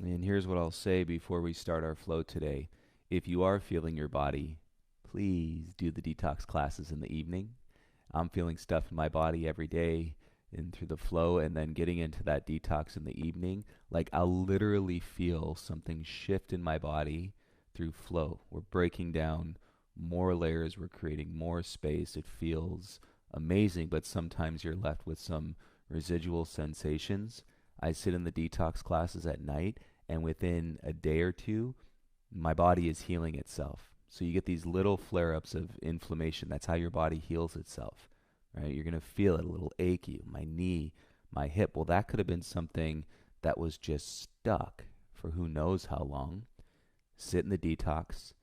And here's what I'll say before we start our flow today. If you are feeling your body, please do the detox classes in the evening. I'm feeling stuff in my body every day and through the flow, and then getting into that detox in the evening. Like, I'll literally feel something shift in my body through flow. We're breaking down more layers, we're creating more space. It feels amazing, but sometimes you're left with some residual sensations. I sit in the detox classes at night, and within a day or two, my body is healing itself. So you get these little flare ups of inflammation. That's how your body heals itself, right? You're going to feel it a little achy, my knee, my hip. Well, that could have been something that was just stuck for who knows how long. Sit in the detox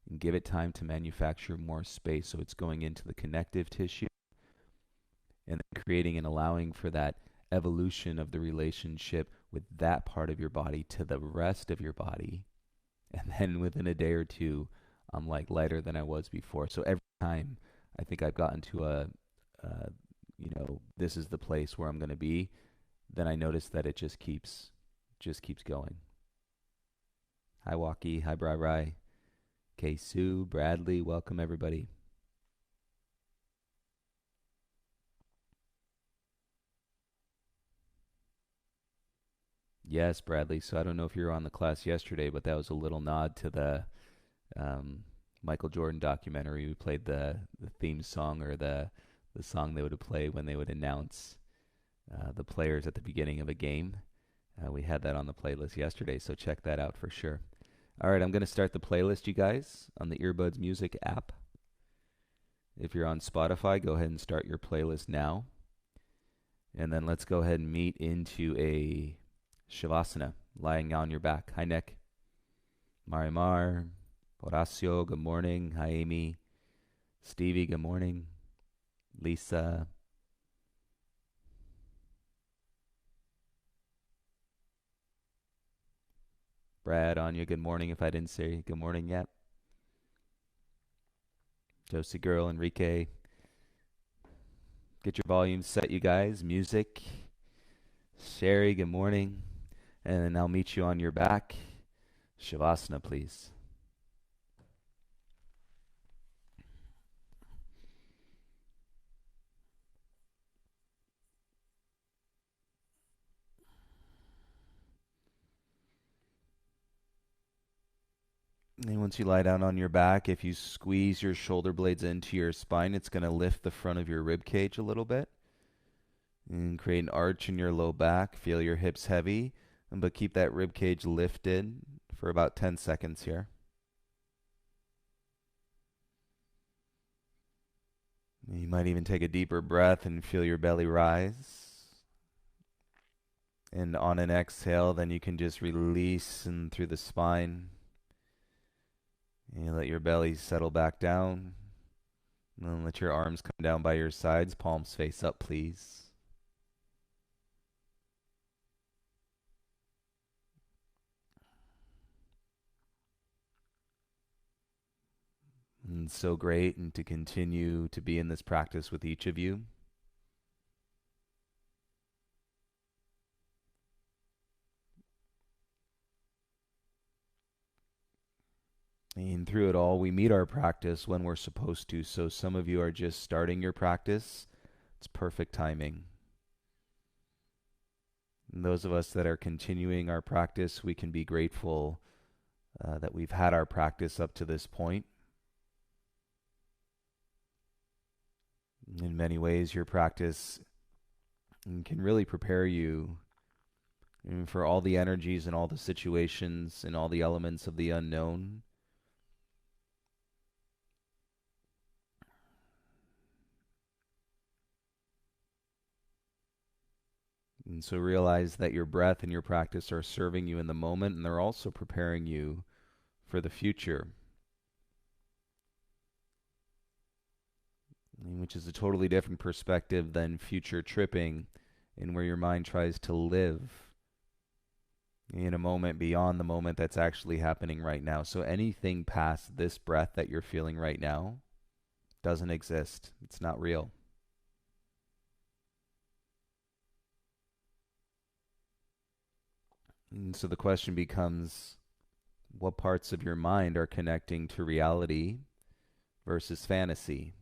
and give it time to manufacture more space so it's going into the connective tissue and then creating and allowing for that evolution of the relationship with that part of your body to the rest of your body. And then within a day or two, I'm like lighter than I was before. So every time I think I've gotten to this is the place where I'm going to be, then I notice that it just keeps going. Hi, Walkie. Hi, Bri Rai. K Sue, Bradley. Welcome, everybody. Yes, Bradley. So I don't know if you were on the class yesterday, but that was a little nod to the um, Michael Jordan documentary. We played the theme song, or the song they would play when they would announce the players at the beginning of a game. We had that on the playlist yesterday, so check that out for sure. All right, I'm going to start the playlist, you guys, on the Earbuds Music app. If you're on Spotify, go ahead and start your playlist now. And then let's go ahead and meet into a Shavasana, lying on your back. Hi, Nick. Marimar. Horacio, good morning. Hi, Amy. Stevie, good morning. Lisa. Brad, Anya, good morning. If I didn't say good morning yet. Josie Girl, Enrique. Get your volume set, you guys. Music. Sherry, good morning. And then I'll meet you on your back. Shavasana, please. And once you lie down on your back, if you squeeze your shoulder blades into your spine, it's going to lift the front of your rib cage a little bit and create an arch in your low back. Feel your hips heavy, but keep that rib cage lifted for about 10 seconds here. You might even take a deeper breath and feel your belly rise. And on an exhale, then you can just release and through the spine. And you let your belly settle back down. And then let your arms come down by your sides, palms face up, please. And so great, and to continue to be in this practice with each of you. And through it all, we meet our practice when we're supposed to. So some of you are just starting your practice. It's perfect timing. And those of us that are continuing our practice, we can be grateful that we've had our practice up to this point. In many ways, your practice can really prepare you for all the energies and all the situations and all the elements of the unknown. And so realize that your breath and your practice are serving you in the moment, and they're also preparing you for the future, which is a totally different perspective than future tripping, and where your mind tries to live in a moment beyond the moment that's actually happening right now. So anything past this breath that you're feeling right now doesn't exist. It's not real. And so the question becomes, what parts of your mind are connecting to reality versus fantasy?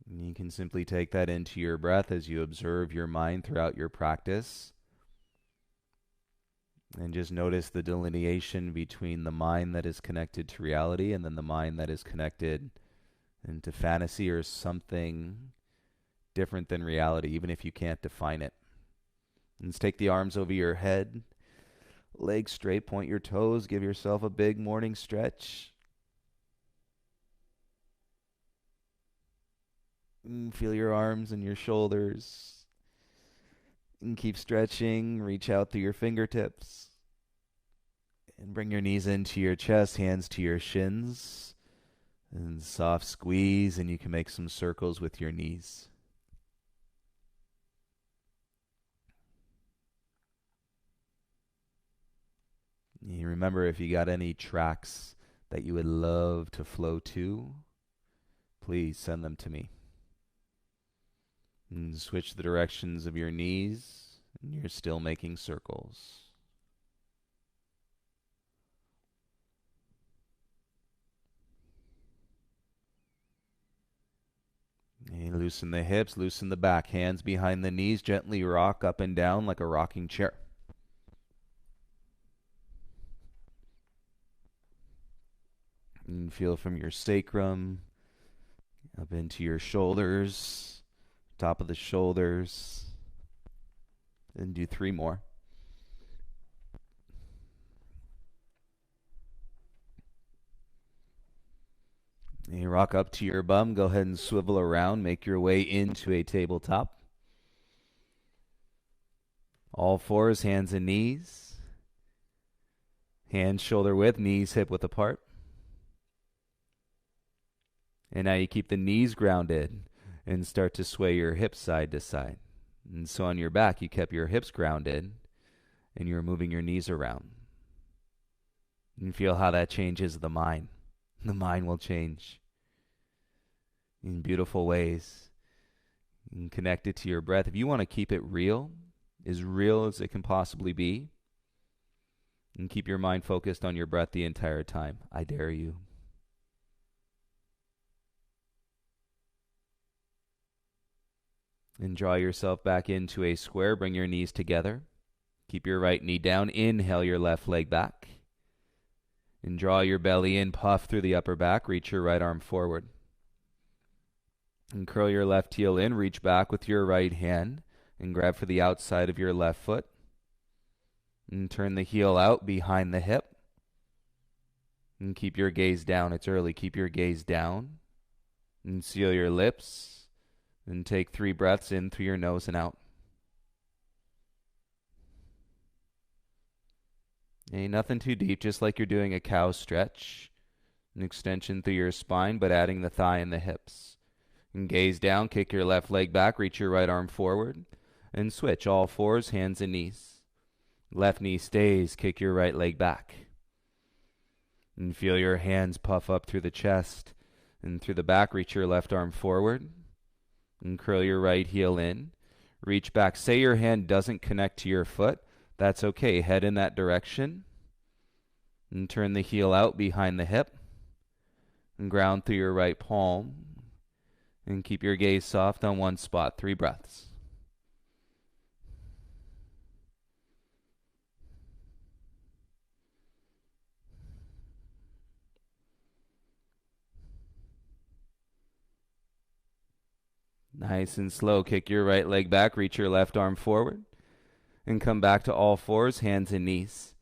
And you can simply take that into your breath as you observe your mind throughout your practice. And just notice the delineation between the mind that is connected to reality and then the mind that is connected into fantasy or something different than reality, even if you can't define it. And let's take the arms over your head, legs straight, point your toes, give yourself a big morning stretch. And feel your arms and your shoulders. And keep stretching, reach out through your fingertips. And bring your knees into your chest, hands to your shins. And soft squeeze, and you can make some circles with your knees. You remember, if you got any tracks that you would love to flow to, please send them to me. And switch the directions of your knees, and you're still making circles. And loosen the hips, loosen the back, hands behind the knees, gently rock up and down like a rocking chair. And feel from your sacrum up into your shoulders, top of the shoulders, and do 3 more. And you rock up to your bum, go ahead and swivel around, make your way into a tabletop. All fours, hands and knees. Hands shoulder width, knees hip width apart. And now you keep the knees grounded and start to sway your hips side to side. And so on your back, you kept your hips grounded and you're moving your knees around. And feel how that changes the mind. The mind will change in beautiful ways. You can connect it to your breath. If you want to keep it real as it can possibly be, and keep your mind focused on your breath the entire time, I dare you. And draw yourself back into a square. Bring your knees together. Keep your right knee down. Inhale your left leg back. And draw your belly in. Puff through the upper back. Reach your right arm forward. And curl your left heel in. Reach back with your right hand. And grab for the outside of your left foot. And turn the heel out behind the hip. And keep your gaze down. It's early. Keep your gaze down. And seal your lips. And take 3 breaths in through your nose and out. Ain't nothing too deep, just like you're doing a cow stretch. An extension through your spine, but adding the thigh and the hips. And gaze down, kick your left leg back, reach your right arm forward. And switch, all fours, hands and knees. Left knee stays, kick your right leg back. And feel your hands puff up through the chest. And through the back, reach your left arm forward. And curl your right heel in. Reach back. Say your hand doesn't connect to your foot. That's okay. Head in that direction. And turn the heel out behind the hip. And ground through your right palm. And keep your gaze soft on one spot. 3 breaths. Nice and slow. Kick your right leg back. Reach your left arm forward. And come back to all fours, hands and knees.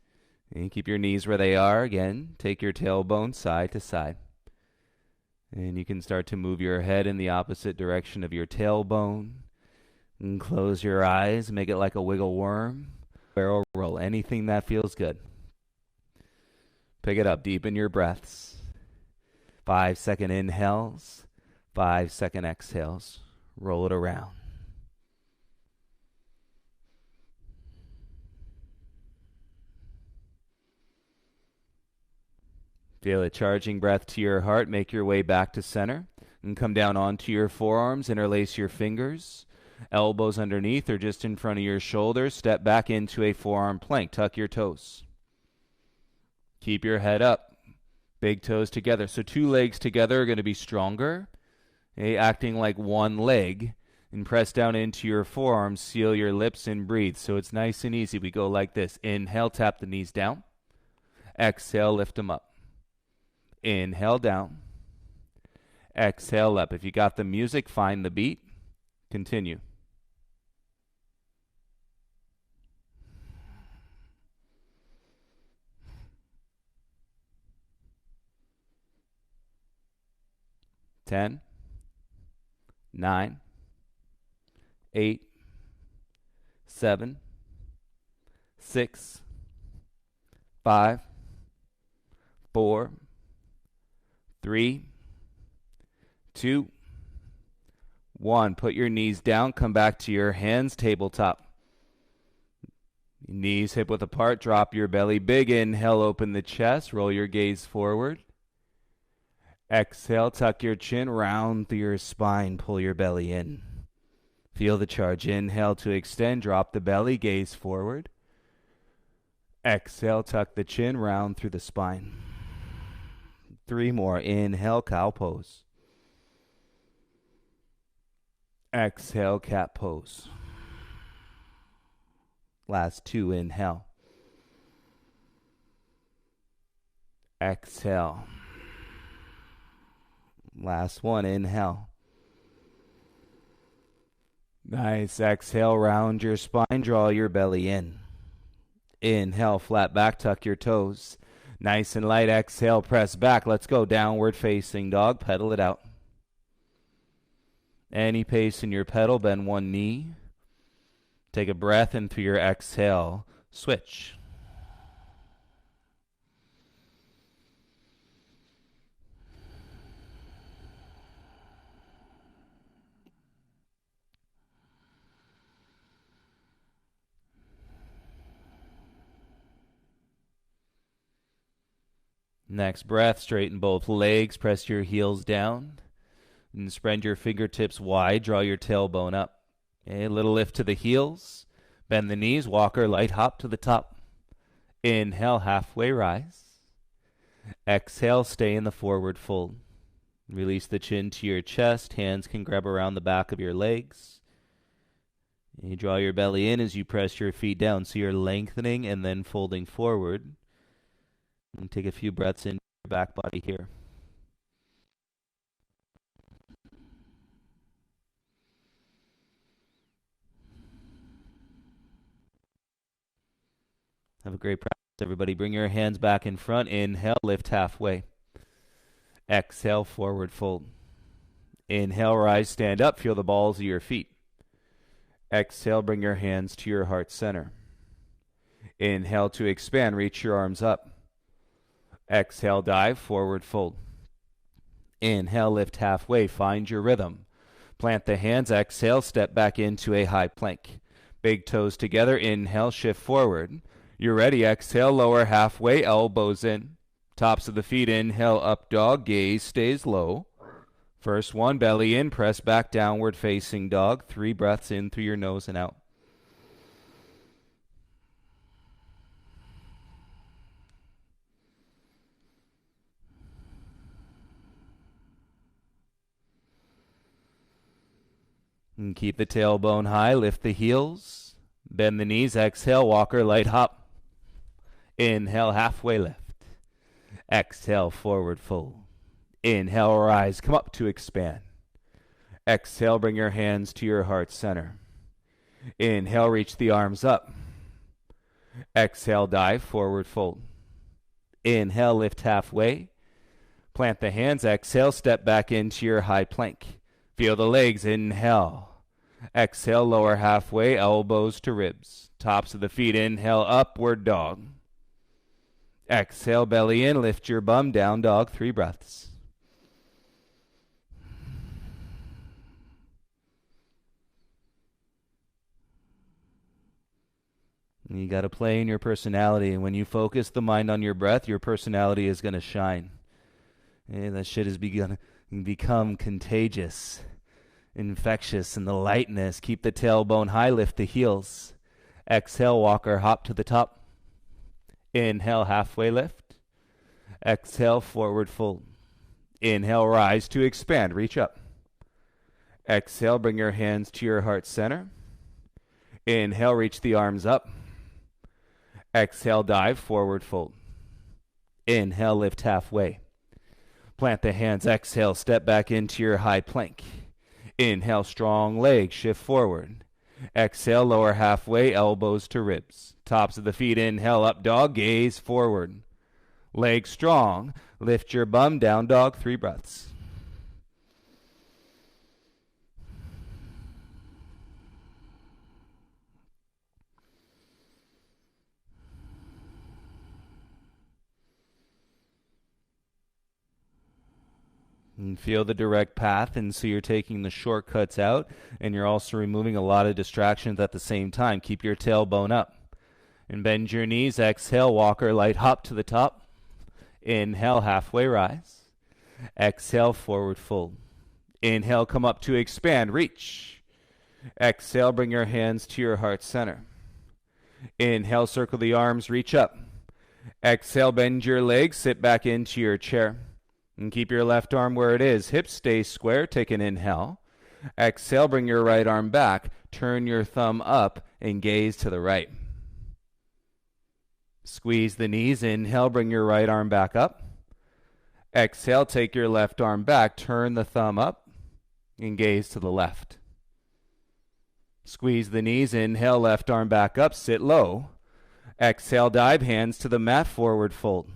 And keep your knees where they are. Again, take your tailbone side to side. And you can start to move your head in the opposite direction of your tailbone. And close your eyes. Make it like a wiggle worm. Barrel roll. Anything that feels good. Pick it up. Deepen your breaths. 5-second inhales. 5-second exhales. Roll it around. Feel a charging breath to your heart. Make your way back to center. And come down onto your forearms, interlace your fingers, elbows underneath or just in front of your shoulders. Step back into a forearm plank. Tuck your toes. Keep your head up. Big toes together. So two legs together are going to be stronger, okay, acting like one leg. And press down into your forearms, seal your lips, and breathe. So it's nice and easy. We go like this. Inhale, tap the knees down. Exhale, lift them up. Inhale, down. Exhale, up. If you got the music, find the beat. Continue. Ten, 9, 8, 7, 6, 5, 4, 3, 2, 1. Put your knees down. Come back to your hands, tabletop. Knees hip width apart. Drop your belly. Big inhale, open the chest. Roll your gaze forward. Exhale, tuck your chin, round through your spine, pull your belly in. Feel the charge. Inhale to extend, drop the belly, gaze forward. Exhale, tuck the chin, round through the spine. 3 more. Inhale, cow pose. Exhale, cat pose. Last 2. Inhale. Exhale. Last 1. Inhale. Nice. Exhale, round your spine, draw your belly in. Inhale, flat back, tuck your toes. Nice and light. Exhale, press back. Let's go. Downward facing dog. Pedal it out. Any pace in your pedal. Bend one knee. Take a breath in through your exhale. Switch. Next breath, straighten both legs, press your heels down, and spread your fingertips wide, draw your tailbone up. Okay, a little lift to the heels, bend the knees, walker, light hop to the top. Inhale, halfway rise. Exhale, stay in the forward fold. Release the chin to your chest, hands can grab around the back of your legs. You draw your belly in as you press your feet down, so you're lengthening and then folding forward. And take a few breaths into your back body here. Have a great practice, everybody. Bring your hands back in front. Inhale, lift halfway. Exhale, forward fold. Inhale, rise, stand up. Feel the balls of your feet. Exhale, bring your hands to your heart center. Inhale to expand. Reach your arms up. Exhale, dive, forward fold. Inhale, lift halfway, find your rhythm. Plant the hands, exhale, step back into a high plank. Big toes together, inhale, shift forward. You're ready, exhale, lower halfway, elbows in. Tops of the feet, inhale, up dog, gaze stays low. First one, belly in, press back, downward facing dog. 3 breaths in through your nose and out. And keep the tailbone high, lift the heels, bend the knees, exhale, walker, light hop. Inhale, halfway lift. Exhale, forward fold. Inhale, rise, come up to expand. Exhale, bring your hands to your heart center. Inhale, reach the arms up. Exhale, dive, forward fold. Inhale, lift halfway. Plant the hands, exhale, step back into your high plank. Feel the legs, inhale. Exhale, lower halfway, elbows to ribs. Tops of the feet, inhale, upward dog. Exhale, belly in, lift your bum, down dog, 3 breaths. You got to play in your personality, and when you focus the mind on your breath, your personality is going to shine. And that shit is and become contagious, infectious in the lightness. Keep the tailbone high, lift the heels. Exhale, walk or hop to the top. Inhale, halfway lift. Exhale, forward fold. Inhale, rise to expand, reach up. Exhale, bring your hands to your heart center. Inhale, reach the arms up. Exhale, dive, forward fold. Inhale, lift halfway. Plant the hands, exhale, step back into your high plank. Inhale, strong leg, shift forward. Exhale, lower halfway, elbows to ribs. Tops of the feet, inhale, up dog, gaze forward. Legs strong, lift your bum, down dog, 3 breaths. And feel the direct path, and so you're taking the shortcuts out, and you're also removing a lot of distractions at the same time. Keep your tailbone up. And bend your knees, exhale, walk or light hop to the top. Inhale, halfway rise. Exhale, forward fold. Inhale, come up to expand, reach. Exhale, bring your hands to your heart center. Inhale, circle the arms, reach up. Exhale, bend your legs, sit back into your chair. And keep your left arm where it is. Hips stay square. Take an inhale. Exhale, bring your right arm back. Turn your thumb up and gaze to the right. Squeeze the knees. Inhale, bring your right arm back up. Exhale, take your left arm back. Turn the thumb up and gaze to the left. Squeeze the knees. Inhale, left arm back up. Sit low. Exhale, dive, hands to the mat, forward fold.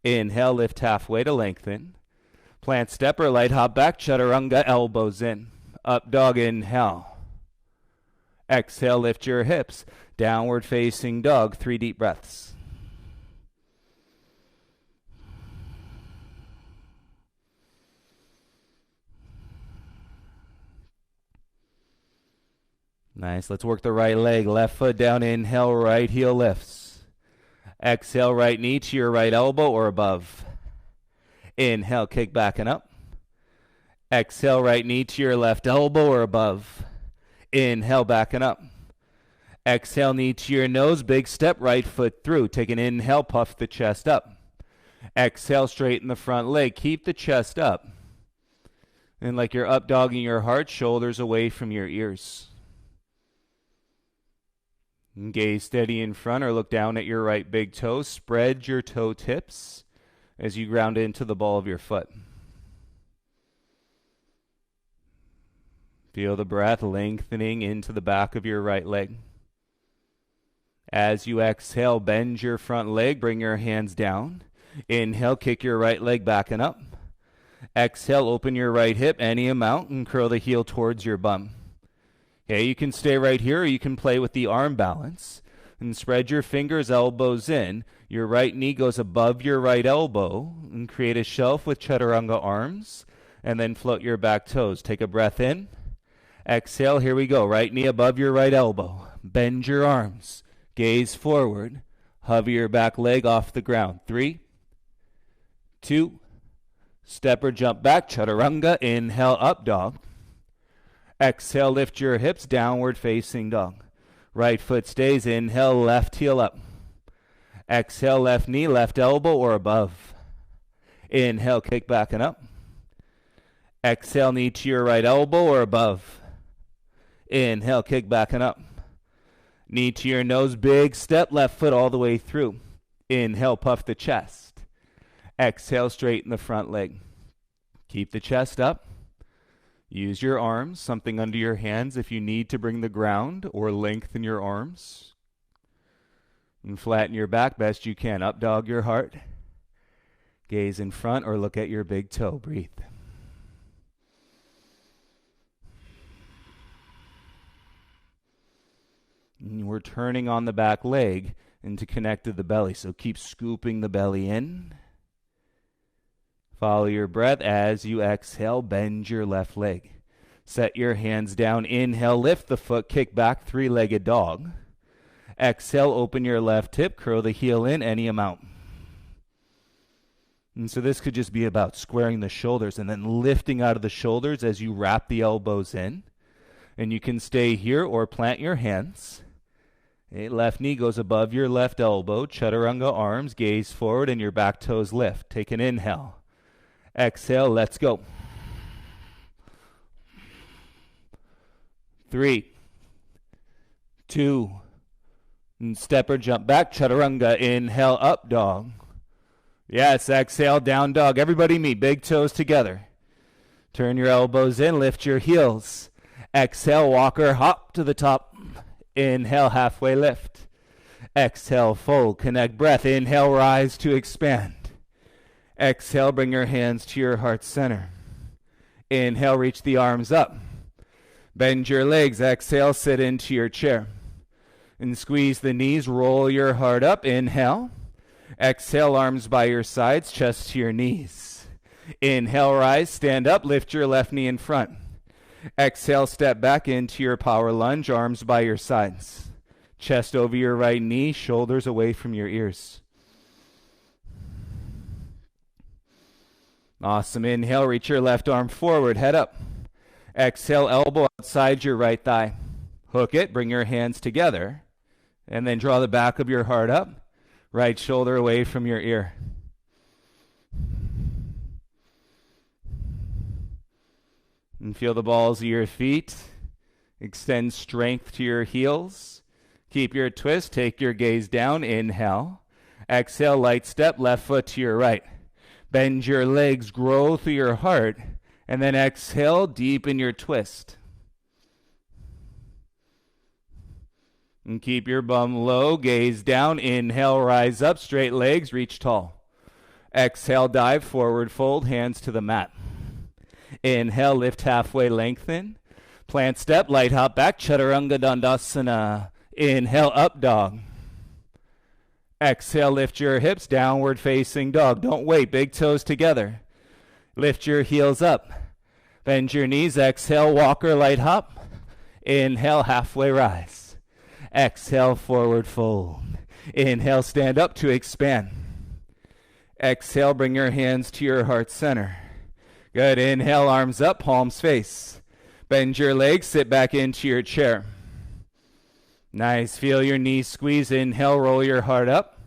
Inhale, lift halfway to lengthen. Plant step or light hop back, chaturanga, elbows in. Up dog, inhale. Exhale, lift your hips. Downward facing dog, 3 deep breaths. Nice, let's work the right leg. Left foot down, inhale, right heel lifts. Exhale, right knee to your right elbow or above. Inhale, kick back and up. Exhale, right knee to your left elbow or above. Inhale, back and up. Exhale, knee to your nose, big step, right foot through. Take an inhale, puff the chest up. Exhale, straighten the front leg. Keep the chest up. And like you're up dogging your heart, shoulders away from your ears. And gaze steady in front or look down at your right big toe. Spread your toe tips as you ground into the ball of your foot. Feel the breath lengthening into the back of your right leg. As you exhale, bend your front leg, bring your hands down. Inhale, kick your right leg back and up. Exhale, open your right hip any amount and curl the heel towards your bum. Okay, you can stay right here or you can play with the arm balance. And spread your fingers, elbows in. Your right knee goes above your right elbow and create a shelf with chaturanga arms. And then float your back toes. Take a breath in. Exhale, here we go. Right knee above your right elbow. Bend your arms. Gaze forward. Hover your back leg off the ground. 3, 2, step or jump back. Chaturanga. Inhale, up dog. Exhale, lift your hips, downward facing dog. Right foot stays, inhale, left heel up. Exhale, left knee, left elbow or above. Inhale, kick back and up. Exhale, knee to your right elbow or above. Inhale, kick back and up. Knee to your nose, big step, left foot all the way through. Inhale, puff the chest. Exhale, straighten the front leg. Keep the chest up. Use your arms, something under your hands if you need to bring the ground or lengthen your arms. And flatten your back best you can. Up dog your heart. Gaze in front or look at your big toe. Breathe. And we're turning on the back leg and to connect to the belly. So keep scooping the belly in. Follow your breath as you exhale, bend your left leg. Set your hands down, inhale, lift the foot, kick back, 3-legged dog. Exhale, open your left hip, curl the heel in any amount. And so this could just be about squaring the shoulders and then lifting out of the shoulders as you wrap the elbows in. And you can stay here or plant your hands. Okay, left knee goes above your left elbow. Chaturanga arms, gaze forward, and your back toes lift. Take an inhale. Exhale, let's go. 3, 2, and step or jump back. Chaturanga, inhale, up dog. Yes, exhale, down dog. Everybody meet, big toes together. Turn your elbows in, lift your heels. Exhale, walker, hop to the top. Inhale, halfway lift. Exhale, fold, connect breath. Inhale, rise to expand. Exhale, bring your hands to your heart center. Inhale, reach the arms up. Bend your legs. Exhale, sit into your chair. And squeeze the knees, roll your heart up. Inhale. Exhale, arms by your sides, chest to your knees. Inhale, rise, stand up, lift your left knee in front. Exhale, step back into your power lunge, arms by your sides. Chest over your right knee, shoulders away from your ears. Awesome. Inhale, reach your left arm forward, head up. Exhale, elbow outside your right thigh. Hook it, bring your hands together, and then draw the back of your heart up. Right shoulder away from your ear. And feel the balls of your feet. Extend strength to your heels. Keep your twist. Take your gaze down. Inhale. Exhale, light step, left foot to your right. Bend your legs, grow through your heart. And then exhale, deepen your twist. And keep your bum low, gaze down. Inhale, rise up, straight legs, reach tall. Exhale, dive, forward fold, hands to the mat. Inhale, lift halfway, lengthen. Plant step, light hop back, Chaturanga Dandasana. Inhale, up dog. Exhale, lift your hips, downward facing dog. Don't wait, big toes together. Lift your heels up. Bend your knees, exhale, walker, light hop. Inhale, halfway rise. Exhale, forward fold. Inhale, stand up to expand. Exhale, bring your hands to your heart center. Good. Inhale, arms up, palms face. Bend your legs, sit back into your chair. Nice. Feel your knees squeeze. Inhale, roll your heart up.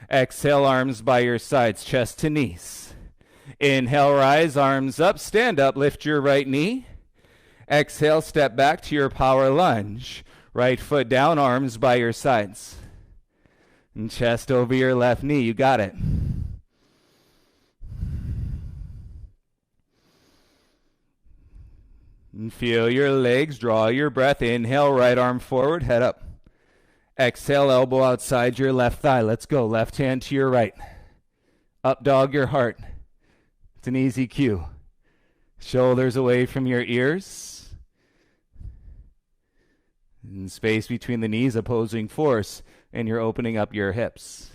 Exhale, arms by your sides, chest to knees. Inhale, rise, arms up, stand up, lift your right knee. Exhale, step back to your power lunge. Right foot down, arms by your sides. And chest over your left knee. You got it. And feel your legs. Draw your breath. Inhale, right arm forward, head up. Exhale, elbow outside your left thigh. Let's go. Left hand to your right. Up dog your heart. It's an easy cue. Shoulders away from your ears. And space between the knees, opposing force, and you're opening up your hips.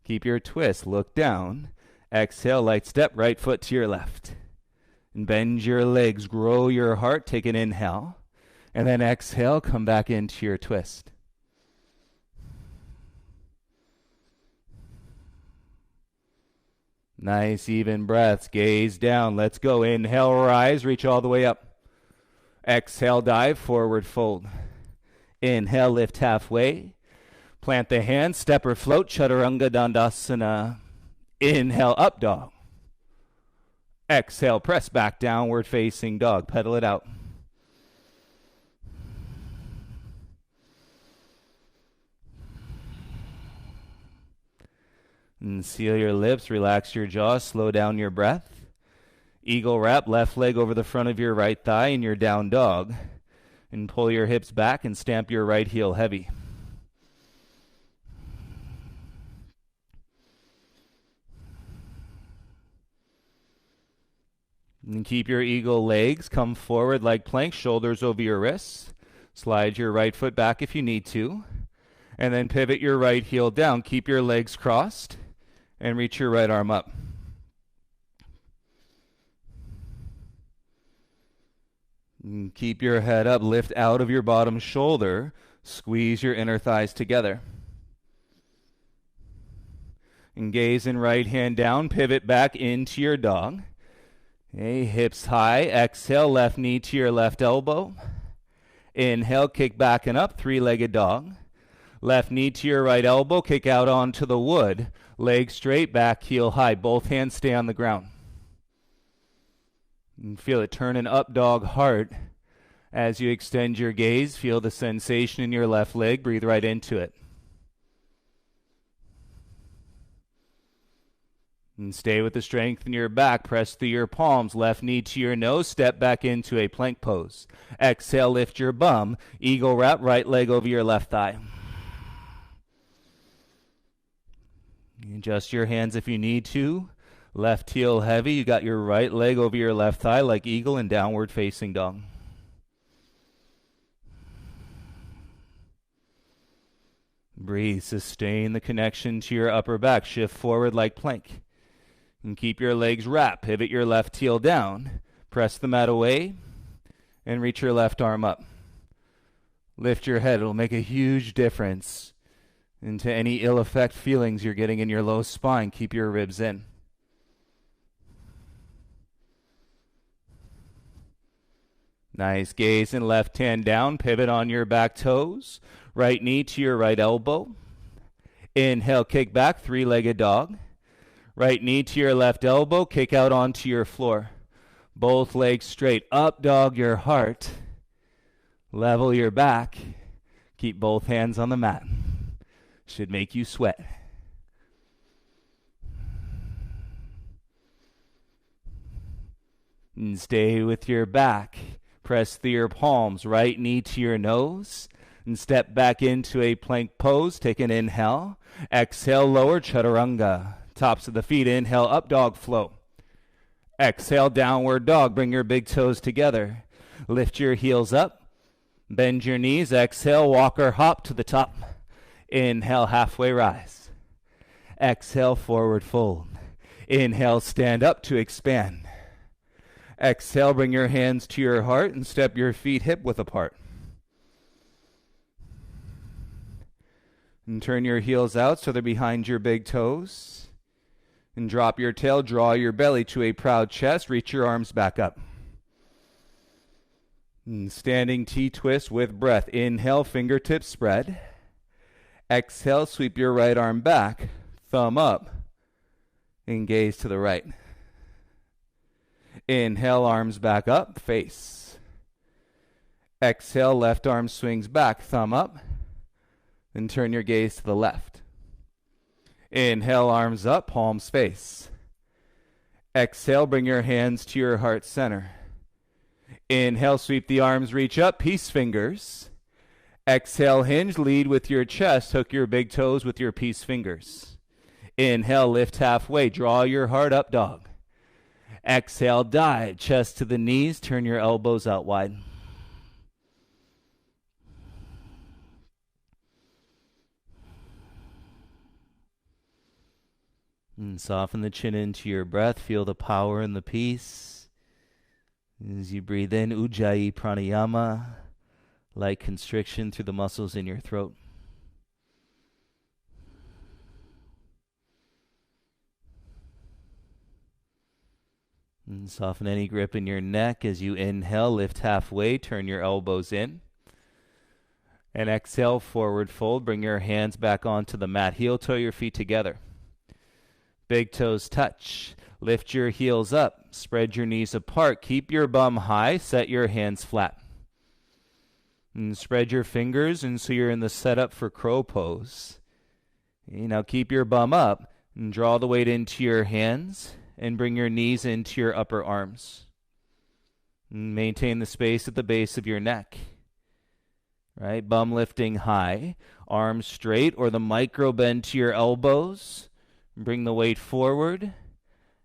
Keep your twist, look down. Exhale, light step, right foot to your left. And bend your legs, grow your heart, take an inhale. And then exhale, come back into your twist. Nice, even breaths. Gaze down. Let's go. Inhale, rise, reach all the way up. Exhale, dive, forward fold. Inhale, lift halfway. Plant the hands, step or float, Chaturanga Dandasana. Inhale, up dog. Exhale, press back, downward facing dog. Pedal it out. And seal your lips, relax your jaw, slow down your breath. Eagle wrap, left leg over the front of your right thigh in your down dog. And pull your hips back and stamp your right heel heavy. And keep your eagle legs, come forward like plank, shoulders over your wrists. Slide your right foot back if you need to. And then pivot your right heel down. Keep your legs crossed and reach your right arm up. And keep your head up, lift out of your bottom shoulder, squeeze your inner thighs together. And gaze and right hand down, pivot back into your dog. Okay, hips high, exhale, left knee to your left elbow. Inhale, kick back and up, three-legged dog. Left knee to your right elbow, kick out onto the wood. Leg straight, back heel high. Both hands stay on the ground. And feel it turn an up dog heart. As you extend your gaze, feel the sensation in your left leg. Breathe right into it. And stay with the strength in your back. Press through your palms. Left knee to your nose. Step back into a plank pose. Exhale, lift your bum. Eagle wrap, right leg over your left thigh. Adjust your hands if you need to. Left heel heavy. You got your right leg over your left thigh like eagle and downward facing dog. Breathe. Sustain the connection to your upper back. Shift forward like plank. And keep your legs wrapped. Pivot your left heel down. Press the mat away. And reach your left arm up. Lift your head. It'll make a huge difference into any ill effect feelings you're getting in your low spine. Keep your ribs in. Nice. Gaze and left hand down. Pivot on your back toes. Right knee to your right elbow. Inhale, kick back, three-legged dog. Right knee to your left elbow, kick out onto your floor. Both legs straight. Up dog your heart. Level your back. Keep both hands on the mat. Should make you sweat. And stay with your back. Press through your palms. Right knee to your nose. And step back into a plank pose. Take an inhale. Exhale, lower chaturanga. Tops of the feet, inhale, up dog flow. Exhale, downward dog. Bring your big toes together. Lift your heels up. Bend your knees. Exhale, walk or hop to the top. Inhale, halfway rise. Exhale, forward fold. Inhale, stand up to expand. Exhale, bring your hands to your heart and step your feet hip width apart. And turn your heels out so they're behind your big toes. And drop your tail, draw your belly to a proud chest, reach your arms back up. And standing T-twist with breath. Inhale, fingertips spread. Exhale, sweep your right arm back, thumb up, and gaze to the right. Inhale, arms back up, face. Exhale, left arm swings back, thumb up, and turn your gaze to the left. Inhale, arms up, palms face. Exhale, bring your hands to your heart center. Inhale, sweep the arms, reach up, peace fingers. Exhale, hinge, lead with your chest, hook your big toes with your peace fingers. Inhale, lift halfway, draw your heart up, dog. Exhale, dive, chest to the knees, turn your elbows out wide. And soften the chin into your breath. Feel the power and the peace. As you breathe in, Ujjayi Pranayama, light constriction through the muscles in your throat. And soften any grip in your neck as you inhale, lift halfway, turn your elbows in. And exhale, forward fold. Bring your hands back onto the mat. Heel toe your feet together. Big toes touch. Lift your heels up. Spread your knees apart. Keep your bum high. Set your hands flat. And spread your fingers, and so you're in the setup for crow pose. Now keep your bum up and draw the weight into your hands and bring your knees into your upper arms. And maintain the space at the base of your neck. Right? Bum lifting high. Arms straight or the micro bend to your elbows. Bring the weight forward,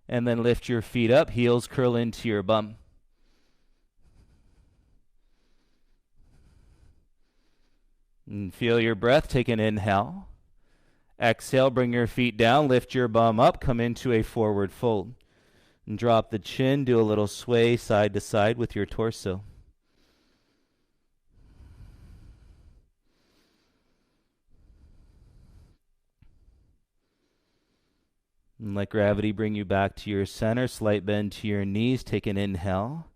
and then lift your feet up. Heels curl into your bum. And feel your breath. Take an inhale. Exhale, bring your feet down. Lift your bum up. Come into a forward fold. And drop the chin. Do a little sway side to side with your torso. And let gravity bring you back to your center. Slight bend to your knees. Take an inhale.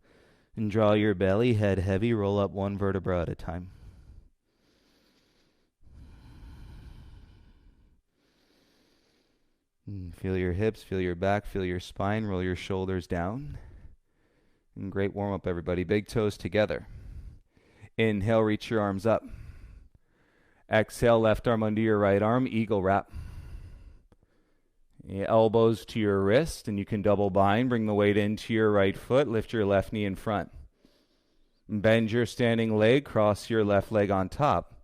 And draw your belly, head heavy. Roll up one vertebra at a time. And feel your hips, feel your back, feel your spine. Roll your shoulders down. And great warm up, everybody. Big toes together. Inhale, reach your arms up. Exhale, left arm under your right arm, eagle wrap. Elbows to your wrist, and you can double bind. Bring the weight into your right foot. Lift your left knee in front. Bend your standing leg. Cross your left leg on top.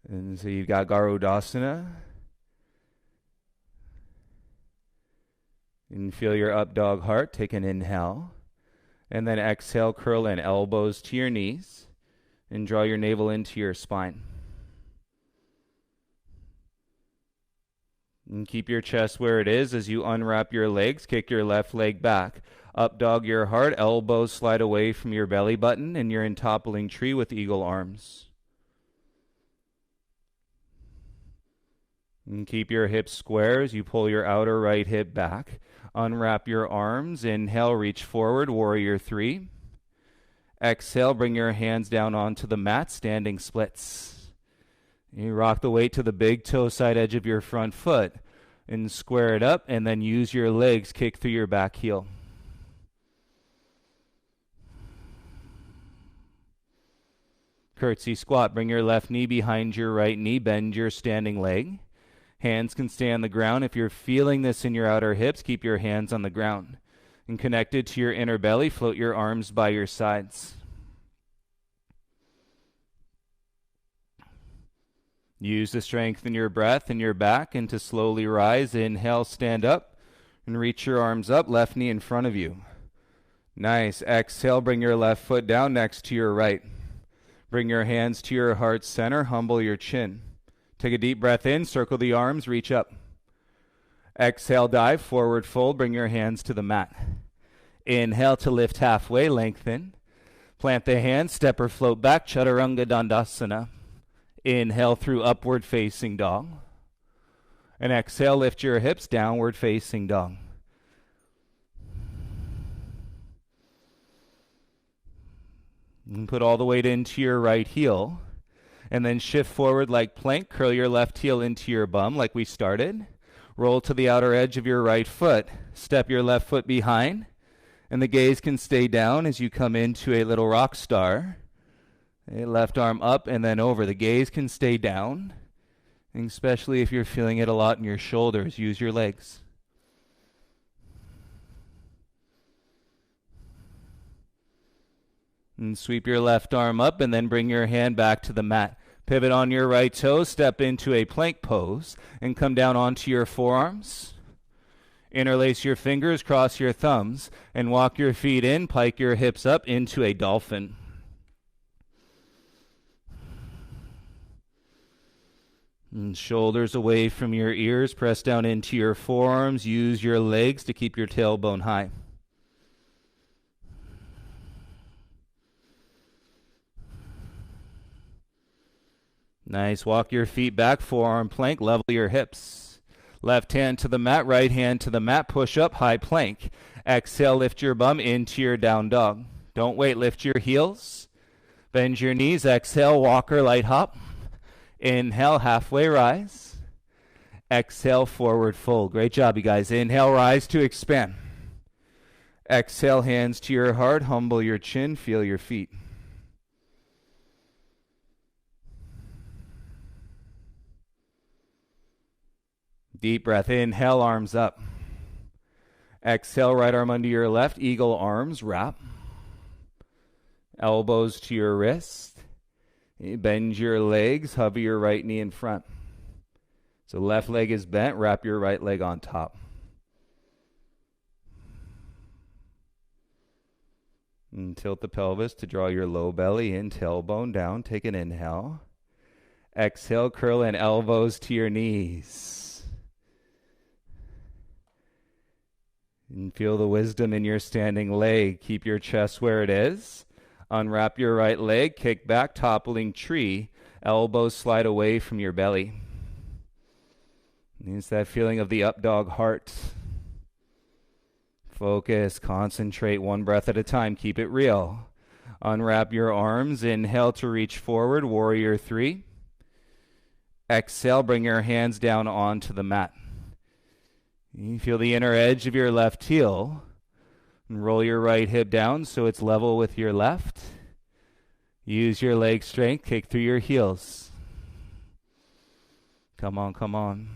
And so you've got Garudasana. And feel your up dog heart. Take an inhale. And then exhale, curl in. Elbows to your knees. And draw your navel into your spine. And keep your chest where it is as you unwrap your legs. Kick your left leg back. Up dog your heart. Elbows slide away from your belly button. And you're in toppling tree with eagle arms. And keep your hips square as you pull your outer right hip back. Unwrap your arms. Inhale, reach forward, warrior three. Exhale, bring your hands down onto the mat, standing splits. You rock the weight to the big toe side edge of your front foot and square it up, and then use your legs, kick through your back heel. Curtsy squat, bring your left knee behind your right knee, bend your standing leg. Hands can stay on the ground. If you're feeling this in your outer hips, keep your hands on the ground. And connected to your inner belly, float your arms by your sides. Use the strength in your breath and your back, and to slowly rise. Inhale, stand up, and reach your arms up, left knee in front of you. Nice. Exhale, bring your left foot down next to your right. Bring your hands to your heart center, humble your chin. Take a deep breath in, circle the arms, reach up. Exhale, dive, forward fold, bring your hands to the mat. Inhale to lift halfway, lengthen. Plant the hands, step or float back, Chaturanga Dandasana. Inhale through upward facing dog. And exhale, lift your hips, downward facing dog. And put all the weight into your right heel. And then shift forward like plank. Curl your left heel into your bum like we started. Roll to the outer edge of your right foot. Step your left foot behind. And the gaze can stay down as you come into a little rock star. Left arm up and then over. The gaze can stay down, and especially if you're feeling it a lot in your shoulders, use your legs. And sweep your left arm up and then bring your hand back to the mat. Pivot on your right toe, step into a plank pose, and come down onto your forearms. Interlace your fingers, cross your thumbs, and walk your feet in, pike your hips up into a dolphin. And shoulders away from your ears, press down into your forearms. Use your legs to keep your tailbone high. Nice. Walk your feet back, forearm plank, level your hips. Left hand to the mat, right hand to the mat, push up, high plank. Exhale, lift your bum into your down dog. Don't wait, lift your heels. Bend your knees, exhale, walker, light hop. Inhale, halfway rise. Exhale, forward fold. Great job, you guys. Inhale, rise to expand. Exhale, hands to your heart. Humble your chin. Feel your feet. Deep breath. Inhale, arms up. Exhale, right arm under your left. Eagle arms, wrap. Elbows to your wrist. Bend your legs, hover your right knee in front. So left leg is bent, wrap your right leg on top. And tilt the pelvis to draw your low belly in, tailbone down. Take an inhale. Exhale, curl in, elbows to your knees. And feel the wisdom in your standing leg. Keep your chest where it is. Unwrap your right leg, kick back, toppling tree. Elbows slide away from your belly. It's that feeling of the up dog heart. Focus, concentrate, one breath at a time. Keep it real. Unwrap your arms. Inhale to reach forward, warrior 3. Exhale, bring your hands down onto the mat. You feel the inner edge of your left heel. And roll your right hip down so it's level with your left. Use your leg strength, kick through your heels. Come on, come on.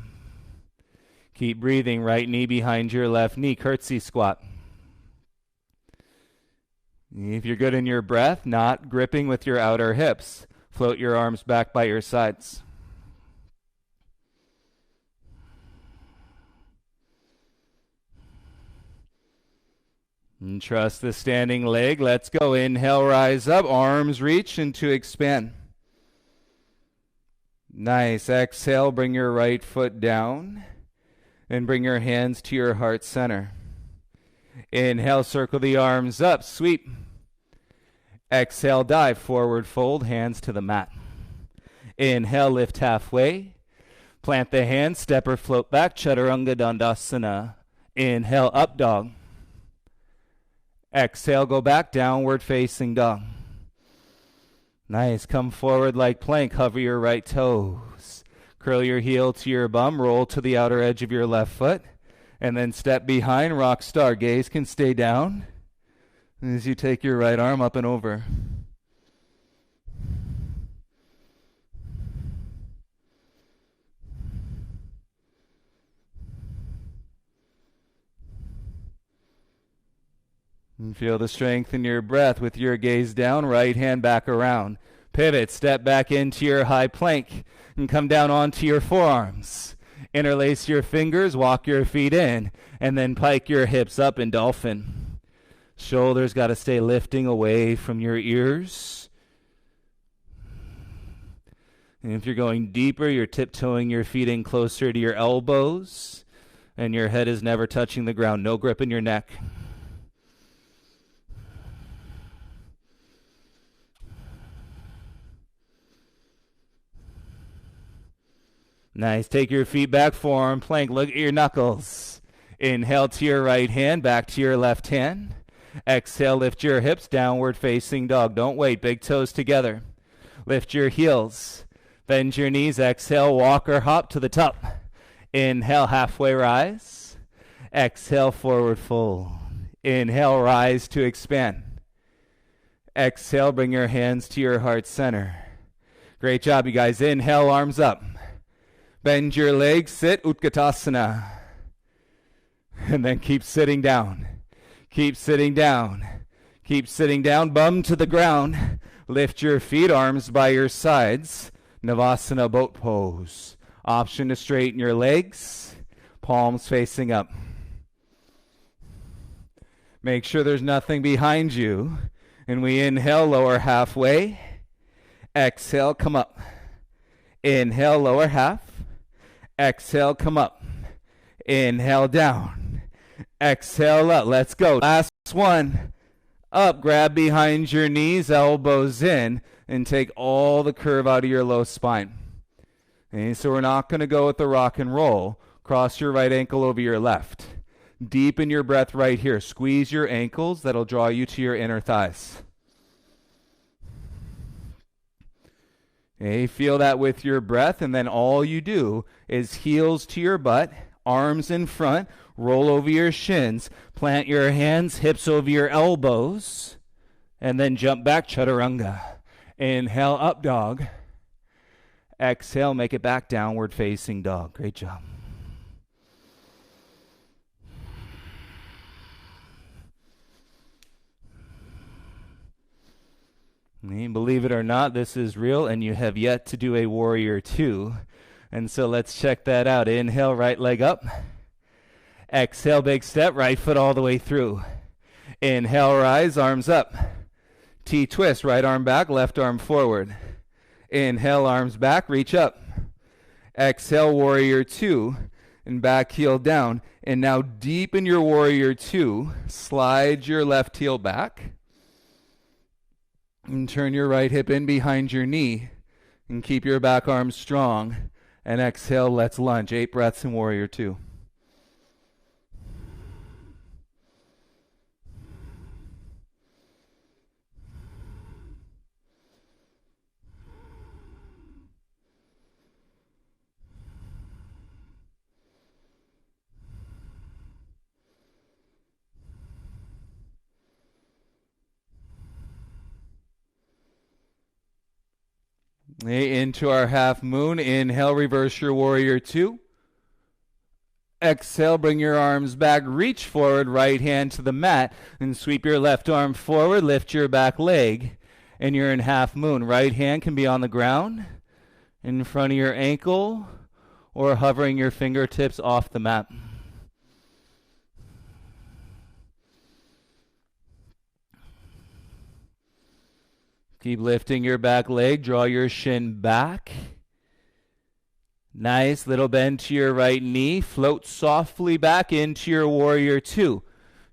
Keep breathing, right knee behind your left knee, curtsy squat. If you're good in your breath, not gripping with your outer hips, float your arms back by your sides. And trust the standing leg. Let's go. Inhale, rise up, arms reach into expand. Nice. Exhale, bring your right foot down and bring your hands to your heart center. Inhale, circle the arms up, sweep. Exhale, dive, forward fold, hands to the mat. Inhale, lift halfway. Plant the hands, step or float back, Chaturanga Dandasana. Inhale, up dog. Exhale, go back, downward facing dog. Nice, come forward like plank, hover your right toes. Curl your heel to your bum, roll to the outer edge of your left foot, and then step behind, rock star. Gaze can stay down as you take your right arm up and over. And feel the strength in your breath with your gaze down, right hand back around. Pivot, step back into your high plank and come down onto your forearms. Interlace your fingers, walk your feet in, and then pike your hips up in dolphin. Shoulders got to stay lifting away from your ears. And if you're going deeper, you're tiptoeing your feet in closer to your elbows, and your head is never touching the ground. No grip in your neck. Nice. Take your feet back, forearm plank. Look at your knuckles. Inhale to your right hand, back to your left hand. Exhale, lift your hips, downward facing dog. Don't wait, big toes together. Lift your heels. Bend your knees. Exhale, walk or hop to the top. Inhale, halfway rise. Exhale, forward fold. Inhale, rise to expand. Exhale, bring your hands to your heart center. Great job, you guys. Inhale, arms up. Bend your legs, sit, Utkatasana. And then keep sitting down. Keep sitting down. Keep sitting down, bum to the ground. Lift your feet, arms by your sides. Navasana boat pose. Option to straighten your legs. Palms facing up. Make sure there's nothing behind you. And we inhale, lower halfway. Exhale, come up. Inhale, lower half. Exhale, come up. Inhale, down. Exhale, up. Let's go. Last one. Up. Grab behind your knees, elbows in, and take all the curve out of your low spine. Okay, so we're not going to go with the rock and roll. Cross your right ankle over your left. Deepen your breath right here. Squeeze your ankles. That'll draw you to your inner thighs. Okay, feel that with your breath, and then all you do is heels to your butt, arms in front, roll over your shins, plant your hands, hips over your elbows, and then jump back, Chaturanga. Inhale, up dog. Exhale, make it back, downward facing dog. Great job. And believe it or not, this is real, and you have yet to do a warrior 2. And so let's check that out. Inhale, right leg up. Exhale, big step, right foot all the way through. Inhale, rise, arms up. T-twist, right arm back, left arm forward. Inhale, arms back, reach up. Exhale, warrior 2, and back heel down. And now deepen your warrior 2. Slide your left heel back. And turn your right hip in behind your knee. And keep your back arm strong. And exhale, let's lunge. 8 breaths in warrior 2. Into our half moon. Inhale, reverse your warrior 2. Exhale, bring your arms back, reach forward, right hand to the mat, and sweep your left arm forward, lift your back leg, and you're in half moon. Right hand can be on the ground, in front of your ankle, or hovering your fingertips off the mat. Keep lifting your back leg, draw your shin back. Nice little bend to your right knee. Float softly back into your warrior 2.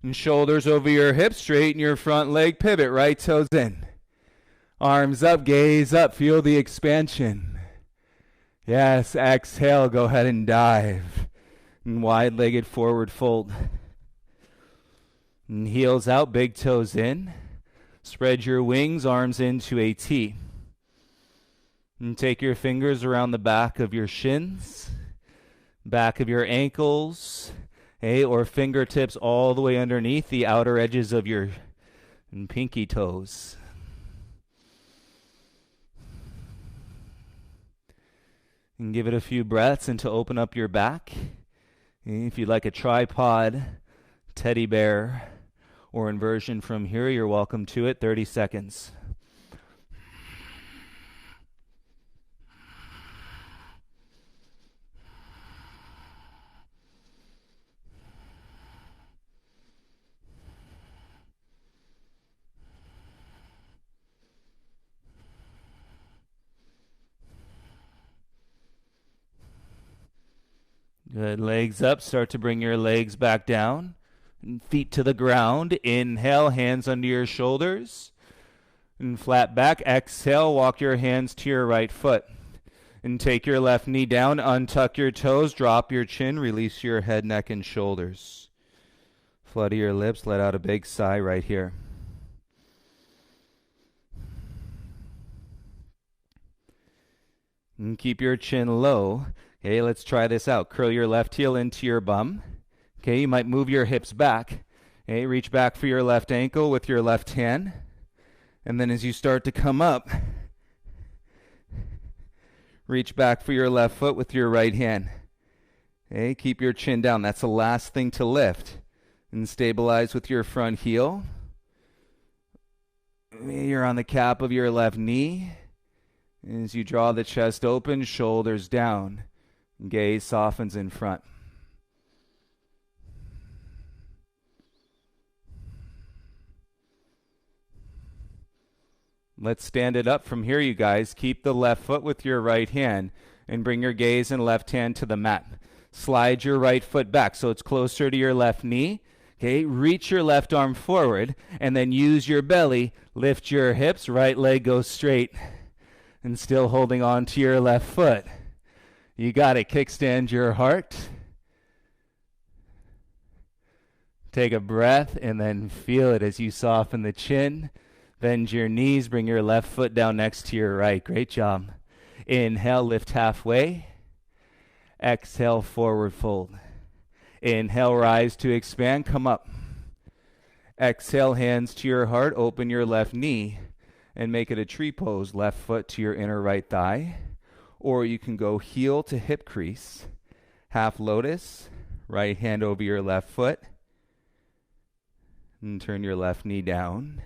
And shoulders over your hips, straighten your front leg, pivot, right toes in. Arms up, gaze up, feel the expansion. Yes, exhale, go ahead and dive. And wide-legged forward fold. And heels out, big toes in. Spread your wings, arms into a T. And take your fingers around the back of your shins, back of your ankles, or fingertips all the way underneath the outer edges of your pinky toes. And give it a few breaths and to open up your back. If you'd like a tripod, teddy bear, or inversion from here, you're welcome to it. 30 seconds. Good. Legs up. Start to bring your legs back down. And feet to the ground. Inhale, hands under your shoulders. And flat back. Exhale, walk your hands to your right foot. And take your left knee down. Untuck your toes. Drop your chin. Release your head, neck, and shoulders. Flutter your lips. Let out a big sigh right here. And keep your chin low. Okay, let's try this out. Curl your left heel into your bum. Okay, you might move your hips back. Okay, reach back for your left ankle with your left hand. And then as you start to come up, reach back for your left foot with your right hand. Okay, keep your chin down. That's the last thing to lift. And stabilize with your front heel. You're on the cap of your left knee. As you draw the chest open, shoulders down. Gaze softens in front. Let's stand it up from here, you guys. Keep the left foot with your right hand and bring your gaze and left hand to the mat. Slide your right foot back so it's closer to your left knee. Okay, reach your left arm forward and then use your belly. Lift your hips, right leg goes straight and still holding on to your left foot. You got it. Kickstand your heart. Take a breath and then feel it as you soften the chin. Bend your knees. Bring your left foot down next to your right. Great job. Inhale, lift halfway. Exhale, forward fold. Inhale, rise to expand. Come up. Exhale, hands to your heart. Open your left knee and make it a tree pose. Left foot to your inner right thigh. Or you can go heel to hip crease, half lotus, right hand over your left foot, and turn your left knee down,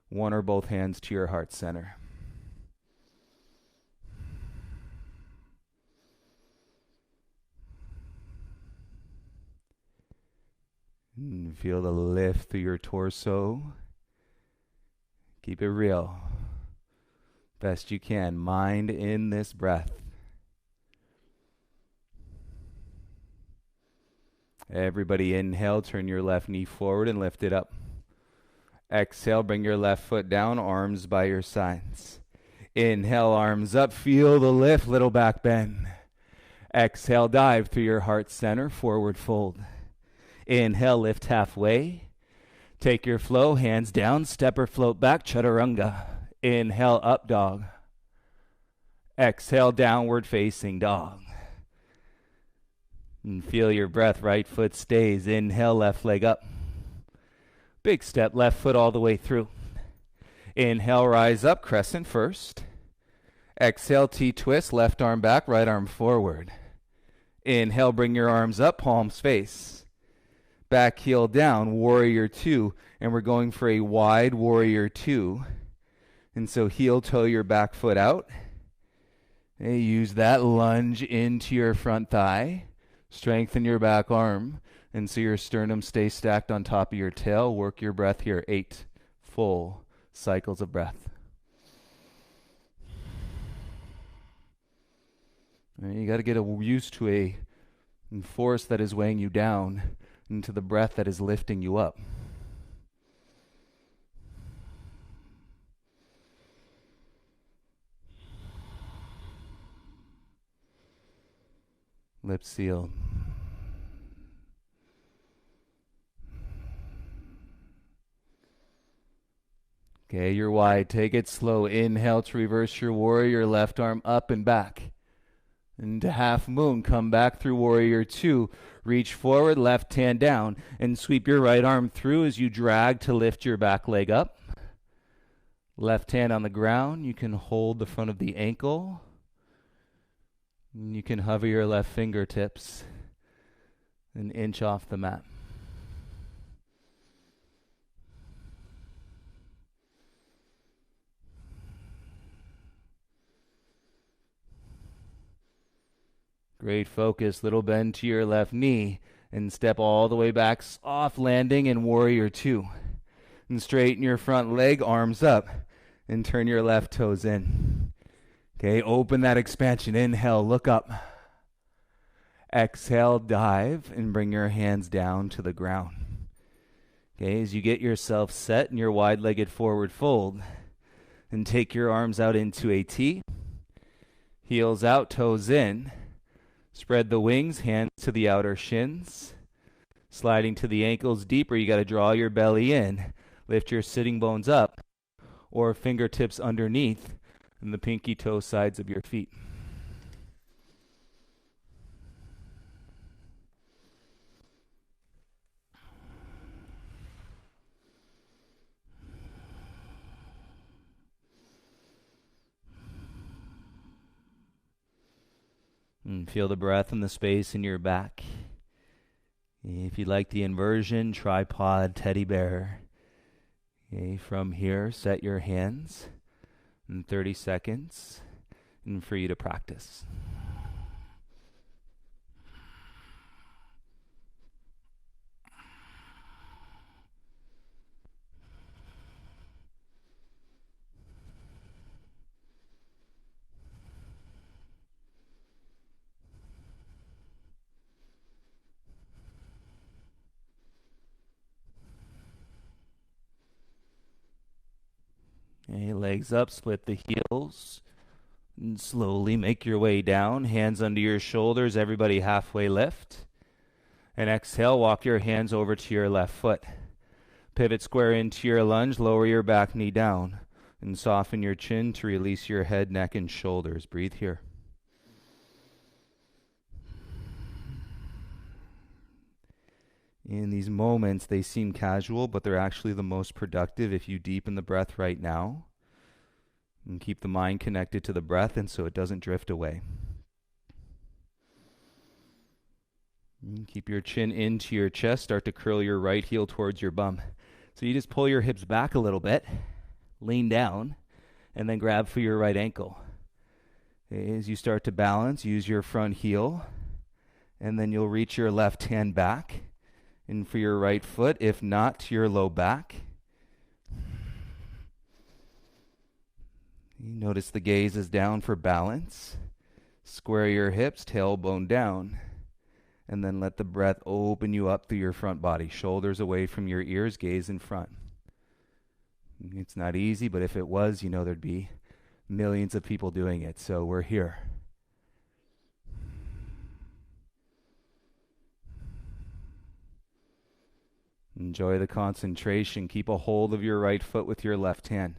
one or both hands to your heart center. And feel the lift through your torso. Keep it real. Best you can. Mind in this breath. Everybody inhale, turn your left knee forward and lift it up. Exhale, bring your left foot down, arms by your sides. Inhale, arms up, feel the lift, little back bend. Exhale, dive through your heart center, forward fold. Inhale, lift halfway. Take your flow, hands down, step or float back, chaturanga. Inhale, up dog. Exhale, downward facing dog. And feel your breath, right foot stays. Inhale, left leg up. Big step, left foot all the way through. Inhale, rise up, crescent first. Exhale, T-twist, left arm back, right arm forward. Inhale, bring your arms up, palms face. Back heel down, warrior two. And we're going for a wide warrior two. And so heel toe your back foot out. And use that lunge into your front thigh. Strengthen your back arm. And so your sternum stays stacked on top of your tail. Work your breath here. 8 full cycles of breath. You got to get used to a force that is weighing you down into the breath that is lifting you up. Lips sealed. Okay, you're wide. Take it slow. Inhale to reverse your warrior. Left arm up and back. Into half moon. Come back through warrior two. Reach forward, left hand down. And sweep your right arm through as you drag to lift your back leg up. Left hand on the ground. You can hold the front of the ankle. And you can hover your left fingertips an inch off the mat. Great focus. Little bend to your left knee and step all the way back, soft landing in warrior two. And straighten your front leg, arms up, and turn your left toes in. Okay, open that expansion. Inhale, look up. Exhale, dive, and bring your hands down to the ground. Okay, as you get yourself set in your wide-legged forward fold, and take your arms out into a T. Heels out, toes in. Spread the wings, hands to the outer shins. Sliding to the ankles deeper, you got to draw your belly in. Lift your sitting bones up, or fingertips underneath, and the pinky toe sides of your feet. And feel the breath and the space in your back. If you like the inversion, tripod, teddy bear. Okay, from here, set your hands in 30 seconds and for you to practice. Okay, legs up, split the heels. And slowly make your way down. Hands under your shoulders, everybody halfway lift. And exhale, walk your hands over to your left foot. Pivot square into your lunge, lower your back knee down. And soften your chin to release your head, neck, and shoulders. Breathe here. In these moments, they seem casual, but they're actually the most productive if you deepen the breath right now and keep the mind connected to the breath and so it doesn't drift away. And keep your chin into your chest. Start to curl your right heel towards your bum. So you just pull your hips back a little bit, lean down, and then grab for your right ankle. As you start to balance, use your front heel, and then you'll reach your left hand back. And for your right foot, if not, to your low back. You notice the gaze is down for balance. Square your hips, tailbone down. And then let the breath open you up through your front body. Shoulders away from your ears, gaze in front. It's not easy, but if it was, you know there'd be millions of people doing it. So we're here. Enjoy the concentration. Keep a hold of your right foot with your left hand.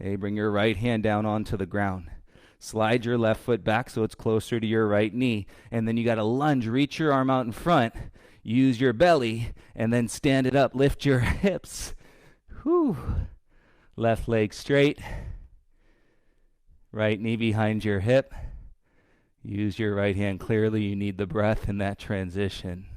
Okay, bring your right hand down onto the ground. Slide your left foot back so it's closer to your right knee. And then you got to lunge. Reach your arm out in front. Use your belly. And then stand it up. Lift your hips. Whew. Left leg straight. Right knee behind your hip. Use your right hand clearly. You need the breath in that transition.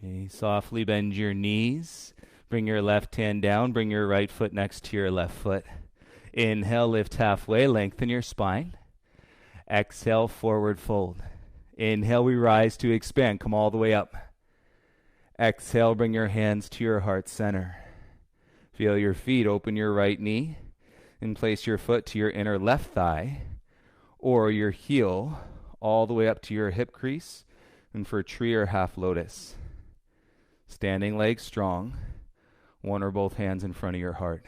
Okay, softly bend your knees. Bring your left hand down. Bring your right foot next to your left foot. Inhale, lift halfway. Lengthen your spine. Exhale, forward fold. Inhale, we rise to expand. Come all the way up. Exhale, bring your hands to your heart center. Feel your feet. Open your right knee and place your foot to your inner left thigh or your heel all the way up to your hip crease and for tree or half lotus. Standing legs strong, one or both hands in front of your heart.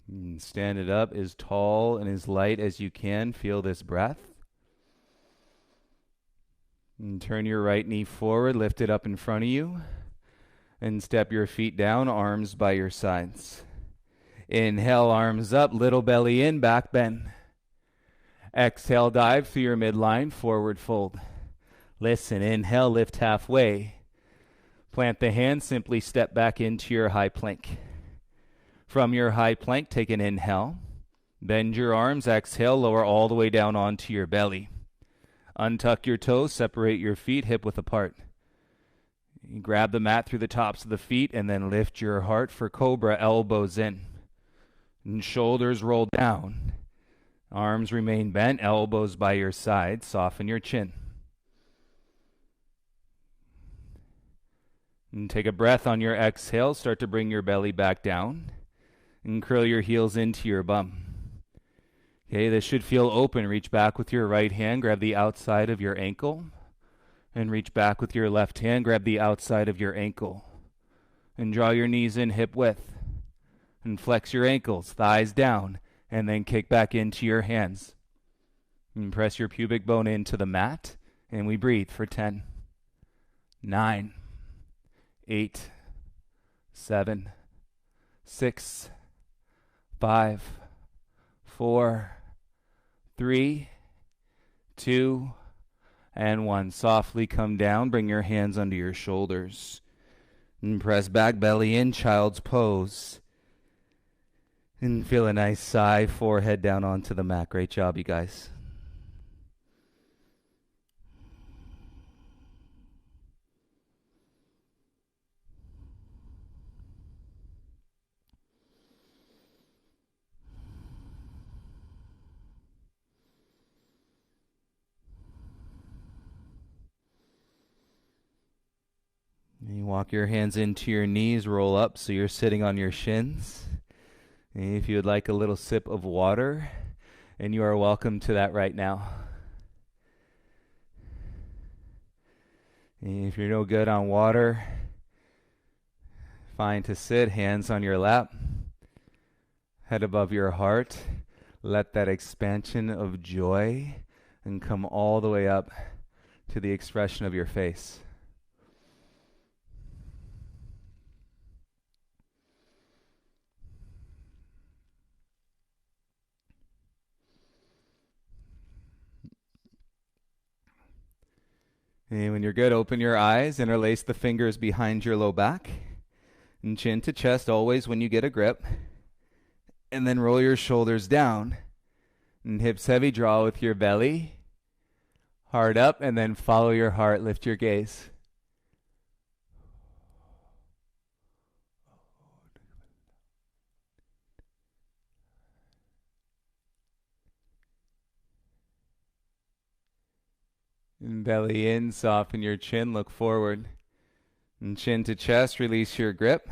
And stand it up as tall and as light as you can. Feel this breath. And turn your right knee forward, lift it up in front of you. And step your feet down, arms by your sides. Inhale, arms up, little belly in, back bend. Exhale, dive through your midline, forward fold. Listen, inhale, lift halfway. Plant the hands, simply step back into your high plank. From your high plank, take an inhale. Bend your arms, exhale, lower all the way down onto your belly. Untuck your toes, separate your feet hip width apart. You grab the mat through the tops of the feet and then lift your heart for cobra, elbows in. And shoulders roll down. Arms remain bent, elbows by your side. Soften your chin. And take a breath on your exhale. Start to bring your belly back down. And curl your heels into your bum. Okay, this should feel open. Reach back with your right hand. Grab the outside of your ankle. And reach back with your left hand. Grab the outside of your ankle. And draw your knees in hip width. And flex your ankles, thighs down. And then kick back into your hands. And press your pubic bone into the mat. And we breathe for 10, 9, 8, 7, 6, 5, 4, 3, 2, and 1. Softly come down. Bring your hands under your shoulders. And press back, belly in, child's pose. And feel a nice sigh, forehead down onto the mat. Great job, you guys. You walk your hands into your knees, roll up so you're sitting on your shins. And if you would like a little sip of water, and you are welcome to that right now. And if you're no good on water, fine to sit, hands on your lap, head above your heart. Let that expansion of joy and come all the way up to the expression of your face. And when you're good, open your eyes, interlace the fingers behind your low back, and chin to chest always when you get a grip. And then roll your shoulders down, and hips heavy, draw with your belly, heart up, and then follow your heart, lift your gaze. And belly in, soften your chin, look forward. And chin to chest, release your grip.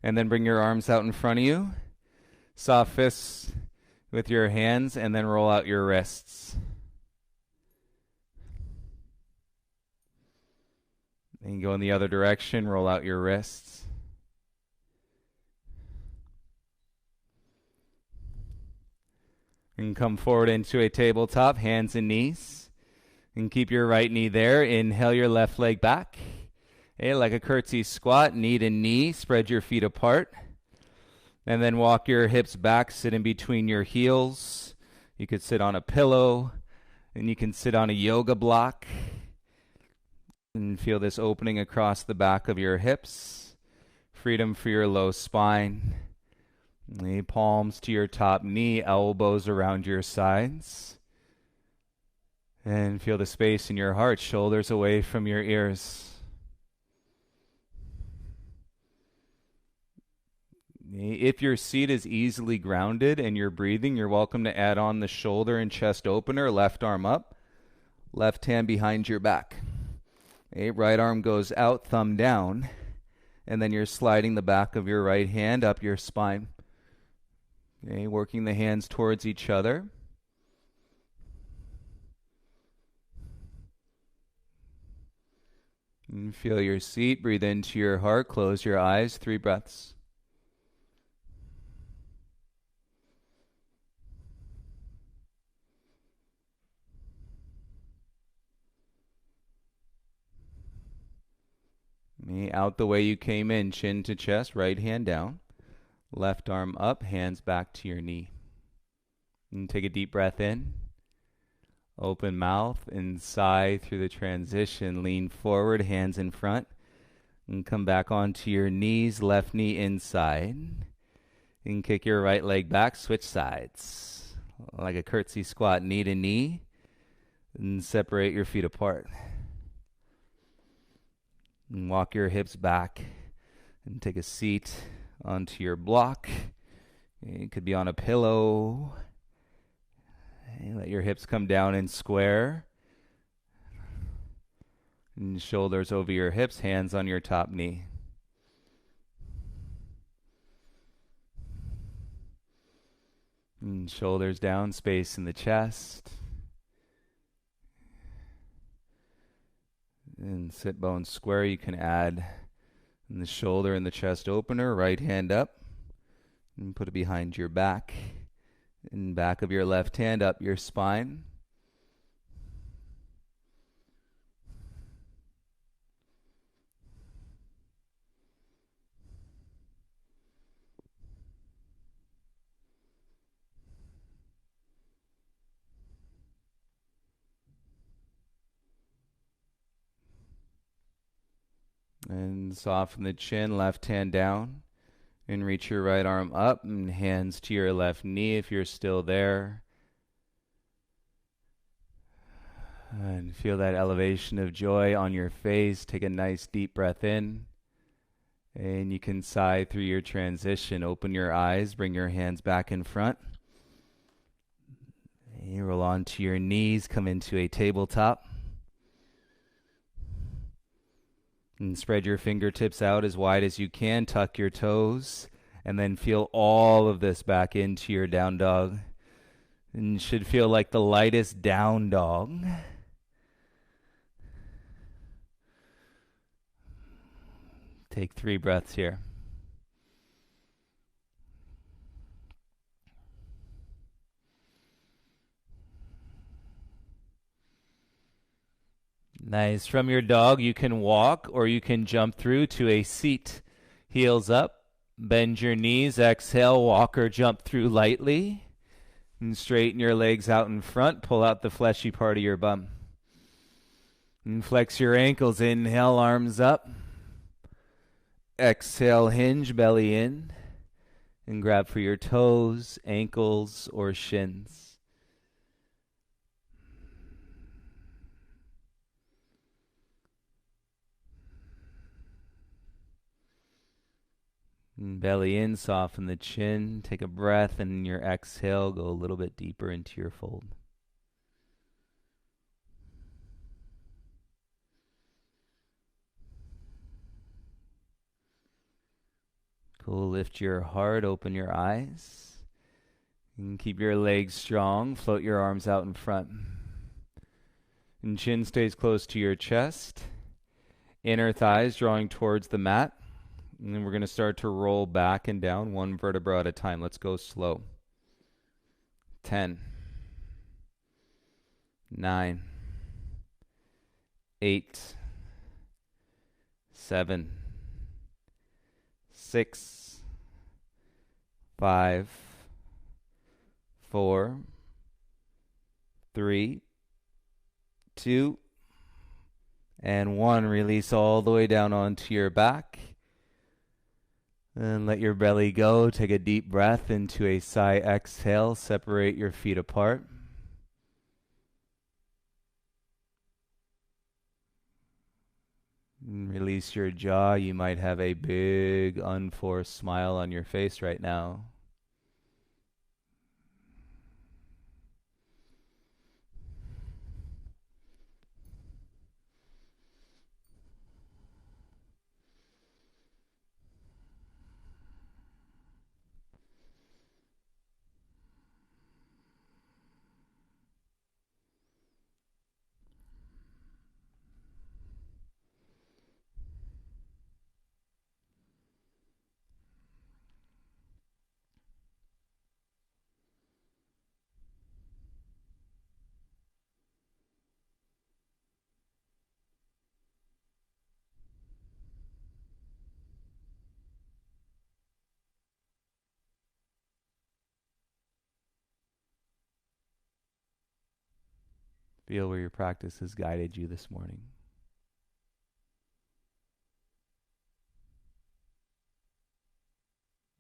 And then bring your arms out in front of you. Soft fists with your hands, and then roll out your wrists. And go in the other direction, roll out your wrists. And come forward into a tabletop, hands and knees. And keep your right knee there. Inhale your left leg back. Okay, like a curtsy squat, knee to knee. Spread your feet apart. And then walk your hips back, sit in between your heels. You could sit on a pillow. And you can sit on a yoga block. And feel this opening across the back of your hips. Freedom for your low spine. Knee palms to your top knee, elbows around your sides. And feel the space in your heart, shoulders away from your ears. If your seat is easily grounded and you're breathing, you're welcome to add on the shoulder and chest opener, left arm up, left hand behind your back. Okay, right arm goes out, thumb down, and then you're sliding the back of your right hand up your spine. Okay, working the hands towards each other. And feel your seat, breathe into your heart, close your eyes, 3 breaths. Out the way you came in, chin to chest, right hand down. Left arm up, hands back to your knee. And take a deep breath in. Open mouth and sigh through the transition. Lean forward, hands in front. And come back onto your knees, left knee inside. And kick your right leg back, switch sides. Like a curtsy squat, knee to knee. And separate your feet apart. And walk your hips back and take a seat onto your block. It could be on a pillow. And let your hips come down and square. And shoulders over your hips, hands on your top knee. And shoulders down, space in the chest. And sit bones square. You can add the shoulder and the chest opener, right hand up, and put it behind your back, and back of your left hand up your spine. And soften the chin, left hand down. And reach your right arm up and hands to your left knee if you're still there. And feel that elevation of joy on your face. Take a nice deep breath in. And you can sigh through your transition. Open your eyes, bring your hands back in front. And you roll onto your knees, come into a tabletop. And spread your fingertips out as wide as you can. Tuck your toes. And then feel all of this back into your down dog. And it should feel like the lightest down dog. Take 3 breaths here. Nice. From your dog, you can walk or you can jump through to a seat. Heels up, bend your knees, exhale, walk or jump through lightly. And straighten your legs out in front, pull out the fleshy part of your bum. And flex your ankles, inhale, arms up. Exhale, hinge, belly in. And grab for your toes, ankles, or shins. And belly in, soften the chin. Take a breath, and in your exhale, go a little bit deeper into your fold. Cool. Lift your heart, open your eyes. And keep your legs strong. Float your arms out in front. And chin stays close to your chest. Inner thighs drawing towards the mat. And then we're going to start to roll back and down one vertebra at a time. Let's go slow. 10, 9, 8, 7, 6, 5, 4, 3, 2, and 1. Release all the way down onto your back. And let your belly go. Take a deep breath into a sigh exhale. Separate your feet apart. And release your jaw. You might have a big unforced smile on your face right now. Feel where your practice has guided you this morning.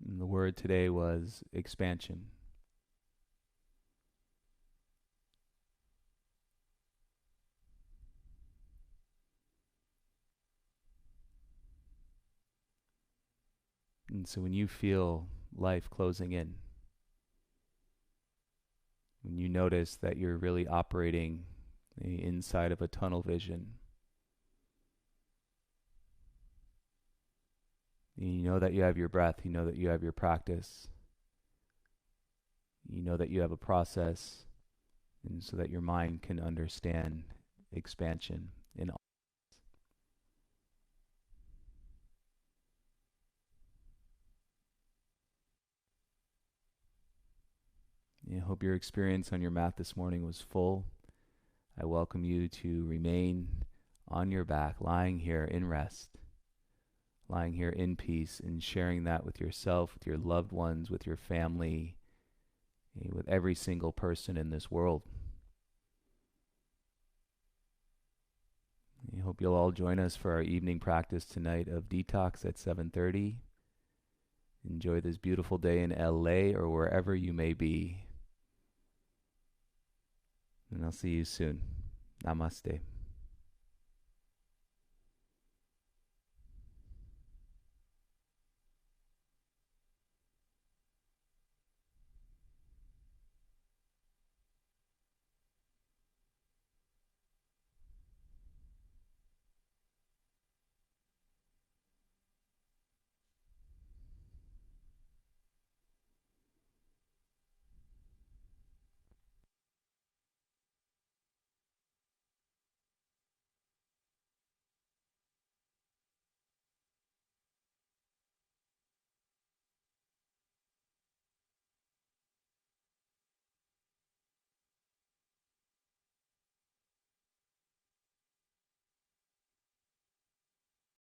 And the word today was expansion. And so when you feel life closing in, when you notice that you're really operating inside of a tunnel vision, you know that you have your breath, you know that you have your practice, you know that you have a process, and so that your mind can understand expansion in all. I hope your experience on your mat this morning was full. I welcome you to remain on your back, lying here in rest, lying here in peace, and sharing that with yourself, with your loved ones, with your family, with every single person in this world. I hope you'll all join us for our evening practice tonight of detox at 7:30. Enjoy this beautiful day in LA or wherever you may be. And I'll see you soon. Namaste.